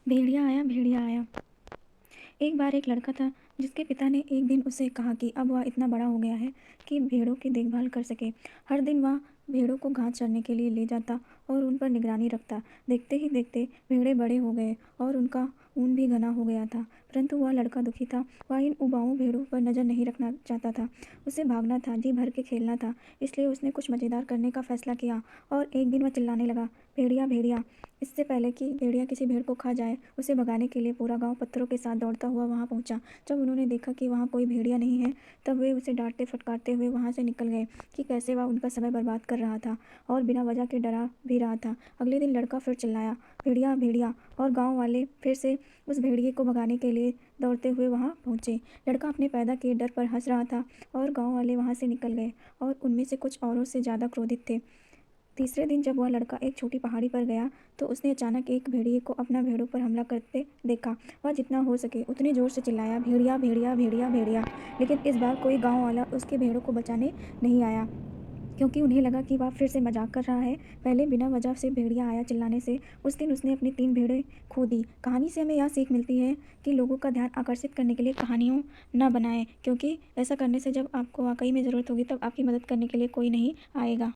भेड़िया आया भेड़िया आया। एक बार एक लड़का था जिसके पिता ने एक दिन उसे कहा कि अब वह इतना बड़ा हो गया है कि भेड़ों की देखभाल कर सके। हर दिन वह भेड़ों को घास चरने के लिए ले जाता और उन पर निगरानी रखता। देखते ही देखते भेड़ें बड़े हो गए और उनका ऊन भी घना हो गया था। परंतु वह लड़का दुखी था। वह इन उबाऊ भेड़ों पर नज़र नहीं रखना चाहता था। उसे भागना था, जी भर के खेलना था। इसलिए उसने कुछ मज़ेदार करने का फैसला किया और एक दिन वह चिल्लाने लगा, भेड़िया भेड़िया। इससे पहले कि भेड़िया किसी भेड़ को खा जाए, उसे भगाने के लिए पूरा गांव पत्थरों के साथ दौड़ता हुआ वहां पहुंचा। जब उन्होंने देखा कि वहां कोई भेड़िया नहीं है, तब वे उसे डांटते फटकारते हुए वहां से निकल गए कि कैसे वह उनका समय बर्बाद कर रहा था और बिना वजह के डरा भी रहा था। अगले दिन लड़का फिर चिल्लाया, भेड़िया भेड़िया, और गाँव वाले फिर से उस भेड़िए को भगाने के लिए दौड़ते हुए वहां पहुंचे। लड़का अपने पैदा किए डर पर हंस रहा था और गाँव वाले वहां से निकल गए और उनमें से कुछ औरों से ज़्यादा क्रोधित थे। तीसरे दिन जब वह लड़का एक छोटी पहाड़ी पर गया तो उसने अचानक एक भेड़िए को अपना भेड़ों पर हमला करते देखा। वह जितना हो सके उतनी जोर से चिल्लाया, भेड़िया भेड़िया भेड़िया भेड़िया। लेकिन इस बार कोई गांव वाला उसके भेड़ों को बचाने नहीं आया, क्योंकि उन्हें लगा कि वह फिर से मजाक कर रहा है। पहले बिना वजह से भेड़िया आया चिल्लाने से उस दिन उसने अपनी 3 भेड़ें खो दी। कहानी से हमें यह सीख मिलती है कि लोगों का ध्यान आकर्षित करने के लिए कहानियों न बनाएं, क्योंकि ऐसा करने से जब आपको वाकई में ज़रूरत होगी तब आपकी मदद करने के लिए कोई नहीं आएगा।